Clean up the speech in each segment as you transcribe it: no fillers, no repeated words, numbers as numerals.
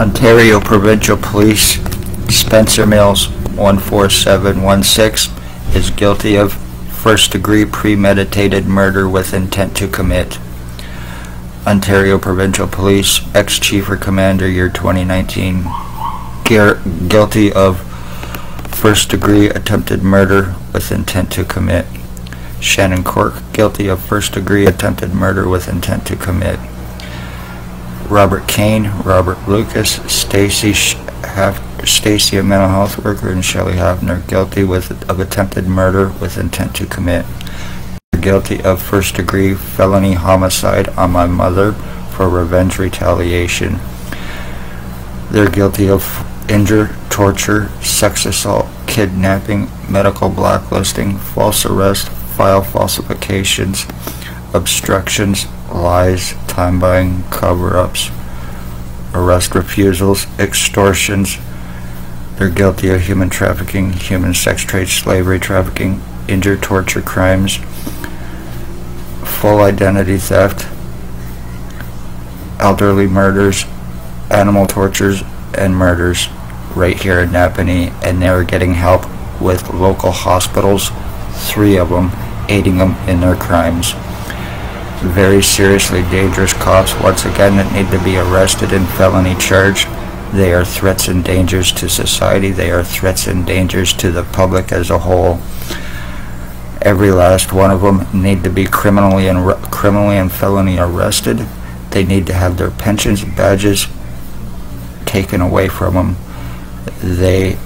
Ontario Provincial Police Spencer Mills 14716 is guilty of first-degree premeditated murder with intent to commit. Ontario Provincial Police ex-Chief or Commander, year 2019, guilty of first-degree attempted murder with intent to commit. Shannon Cork, guilty of first-degree attempted murder with intent to commit. Robert Kane, Robert Lucas, Stacy, a mental health worker, and Shelley Hafner, guilty of attempted murder with intent to commit. Guilty of first-degree felony homicide on my mother for revenge retaliation. They're guilty of injure, torture, sex assault, kidnapping, medical blacklisting, false arrest, file falsifications, obstructions, lies, time buying, cover-ups, arrest refusals, extortions. They're guilty of human trafficking, human sex trade, slavery trafficking, injure, torture crimes, full identity theft, elderly murders, animal tortures, and murders right here in Napanee, and they were getting help with local hospitals, 3 of them, aiding them in their crimes. Very seriously dangerous cops, once again, that need to be arrested and felony charged. They are threats and dangers to society. They are threats and dangers to the public as a whole. Every last one of them need to be criminally and felony arrested. They need to have their pensions, badges taken away from them. They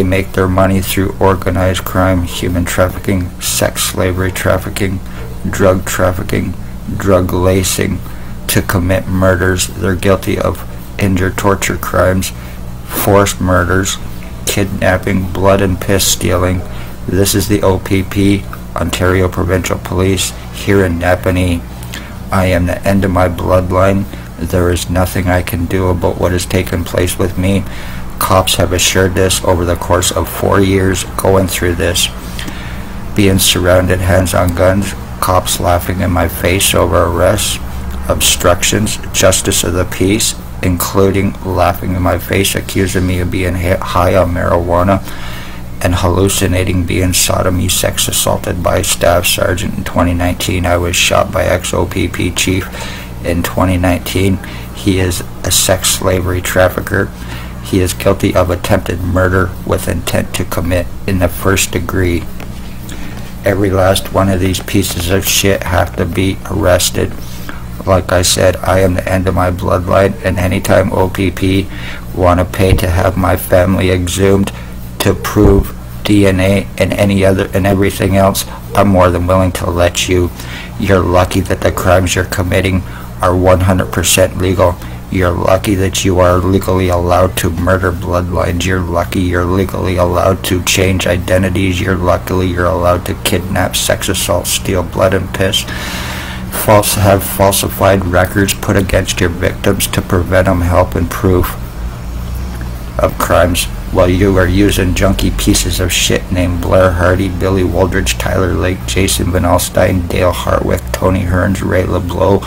make their money through organized crime, human trafficking, sex slavery trafficking, drug trafficking, drug lacing, to commit murders. They're guilty of injure, torture crimes, forced murders, kidnapping, blood and piss stealing. This is the OPP, Ontario Provincial Police, here in Napanee. I am the end of my bloodline. There is nothing I can do about what has taken place with me. Cops have assured this over the course of 4 years going through this. Being surrounded, hands on guns, cops laughing in my face over arrests, obstructions, justice of the peace, including laughing in my face, accusing me of being high on marijuana and hallucinating, being sodomy, sex assaulted by a staff sergeant in 2019. I was shot by ex-OPP chief in 2019. He is a sex slavery trafficker. He is guilty of attempted murder with intent to commit in the first degree. Every last one of these pieces of shit have to be arrested. Like I said, I am the end of my bloodline, and anytime OPP want to pay to have my family exhumed to prove DNA and everything else, I'm more than willing to let you. You're lucky that the crimes you're committing are 100% legal. You're lucky that you are legally allowed to murder bloodlines. You're lucky you're legally allowed to change identities. You're allowed to kidnap, sex assault, steal blood and piss, have falsified records put against your victims to prevent them help and proof of crimes, while you are using junky pieces of shit named Blair Hardy, Billy Woldridge, Tyler Lake, Jason Van Alstyne, Dale Hartwick, Tony Hearns, Ray LeBeau,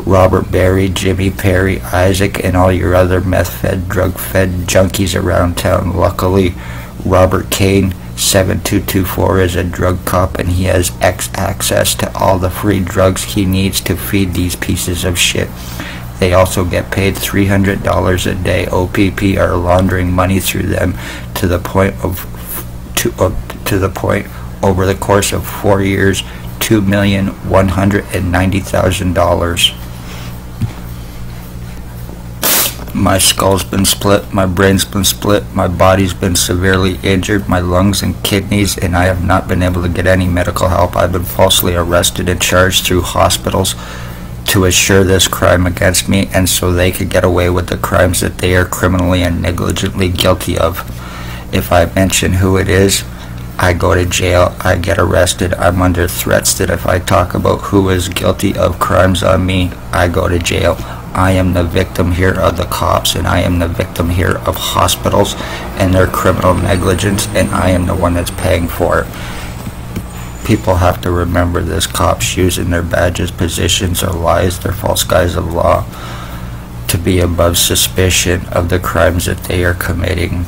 Robert Berry, Jimmy Perry, Isaac, and all your other meth-fed, drug-fed junkies around town. Luckily, Robert Kane, 7224, is a drug cop, and he has access to all the free drugs he needs to feed these pieces of shit. They also get paid $300 a day. OPP are laundering money through them to the point over the course of 4 years, $2,190,000. My skull's been split, my brain's been split, my body's been severely injured, my lungs and kidneys, and I have not been able to get any medical help. I've been falsely arrested and charged through hospitals to assure this crime against me, and so they could get away with the crimes that they are criminally and negligently guilty of. If I mention who it is, I go to jail, I get arrested, I'm under threats that if I talk about who is guilty of crimes on me, I go to jail. I am the victim here of the cops, and I am the victim here of hospitals and their criminal negligence, and I am the one that's paying for it. People have to remember this. Cops using their badges, positions, or lies, their false guise of law. to be above suspicion of the crimes that they are committing.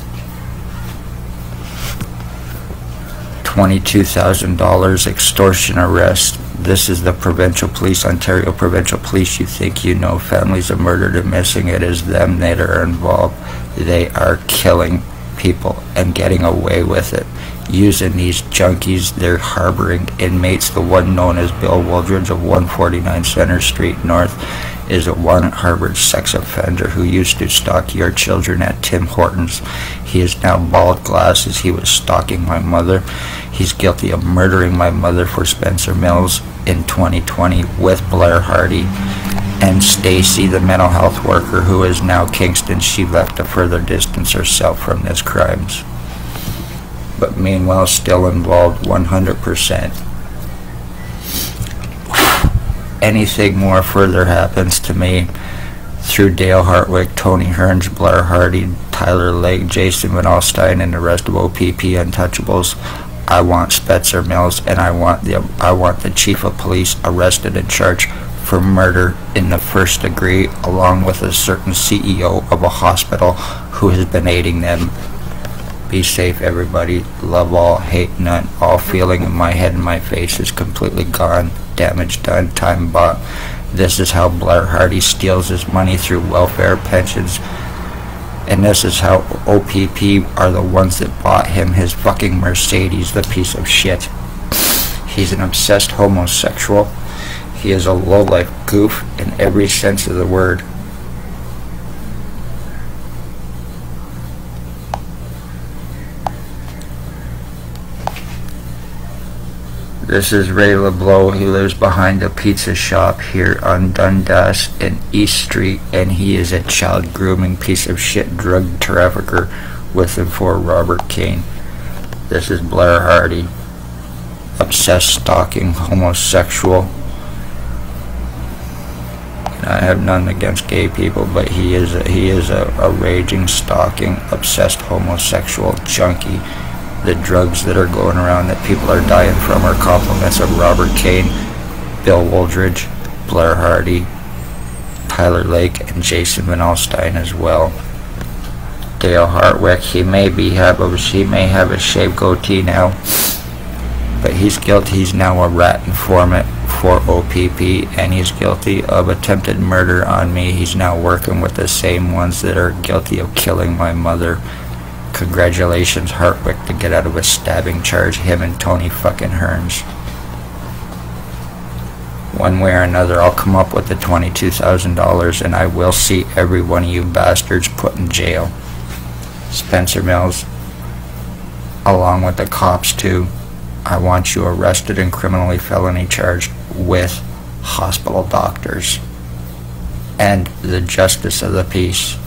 $22,000 extortion arrest. This is the provincial police, Ontario Provincial Police. You think you know families of murdered and missing. It is them that are involved. They are killing people and getting away with it. Using these junkies, they're harboring inmates. The one known as Bill Wooldridge of 149 Center Street North is a one-harbored sex offender who used to stalk your children at Tim Hortons. He is now bald glasses. He was stalking my mother. He's guilty of murdering my mother for Spencer Mills in 2020 with Blair Hardy. And Stacy, the mental health worker who is now Kingston, she left to further distance herself from these crimes. But meanwhile, still involved 100%. Anything more further happens to me through Dale Hartwick, Tony Hearns, Blair Hardy, Tyler Lake, Jason Van Alstyne, and the rest of OPP Untouchables, I want Spencer Mills, and I want the chief of police arrested and charged for murder in the first degree, along with a certain CEO of a hospital who has been aiding them. Be safe, everybody. Love all, hate none. All feeling in my head and my face is completely gone. Damage done, time bought. This is how Blair Hardy steals his money through welfare, pensions, and this is how OPP are the ones that bought him his fucking Mercedes, the piece of shit. He's an obsessed homosexual. He is a low-life goof in every sense of the word. This is Ray LeBlanc. He lives behind a pizza shop here on Dundas and East Street, and he is a child grooming piece of shit drug trafficker with and for Robert Kane. This is Blair Hardy, obsessed, stalking, homosexual. And I have none against gay people, but he is a raging, stalking, obsessed homosexual junkie. The drugs that are going around that people are dying from are compliments of Robert Kane, Bill Wooldridge, Blair Hardy, Tyler Lake, and Jason Van Alstyne as well. Dale Hartwick, he may have a shaved goatee now, but he's guilty. He's now a rat informant for OPP, and he's guilty of attempted murder on me. He's now working with the same ones that are guilty of killing my mother. Congratulations, Hartwick, to get out of a stabbing charge, him and Tony fucking Hearns. One way or another, I'll come up with the $22,000, and I will see every one of you bastards put in jail. Spencer Mills, along with the cops too, I want you arrested and criminally felony charged with hospital doctors and the justice of the peace.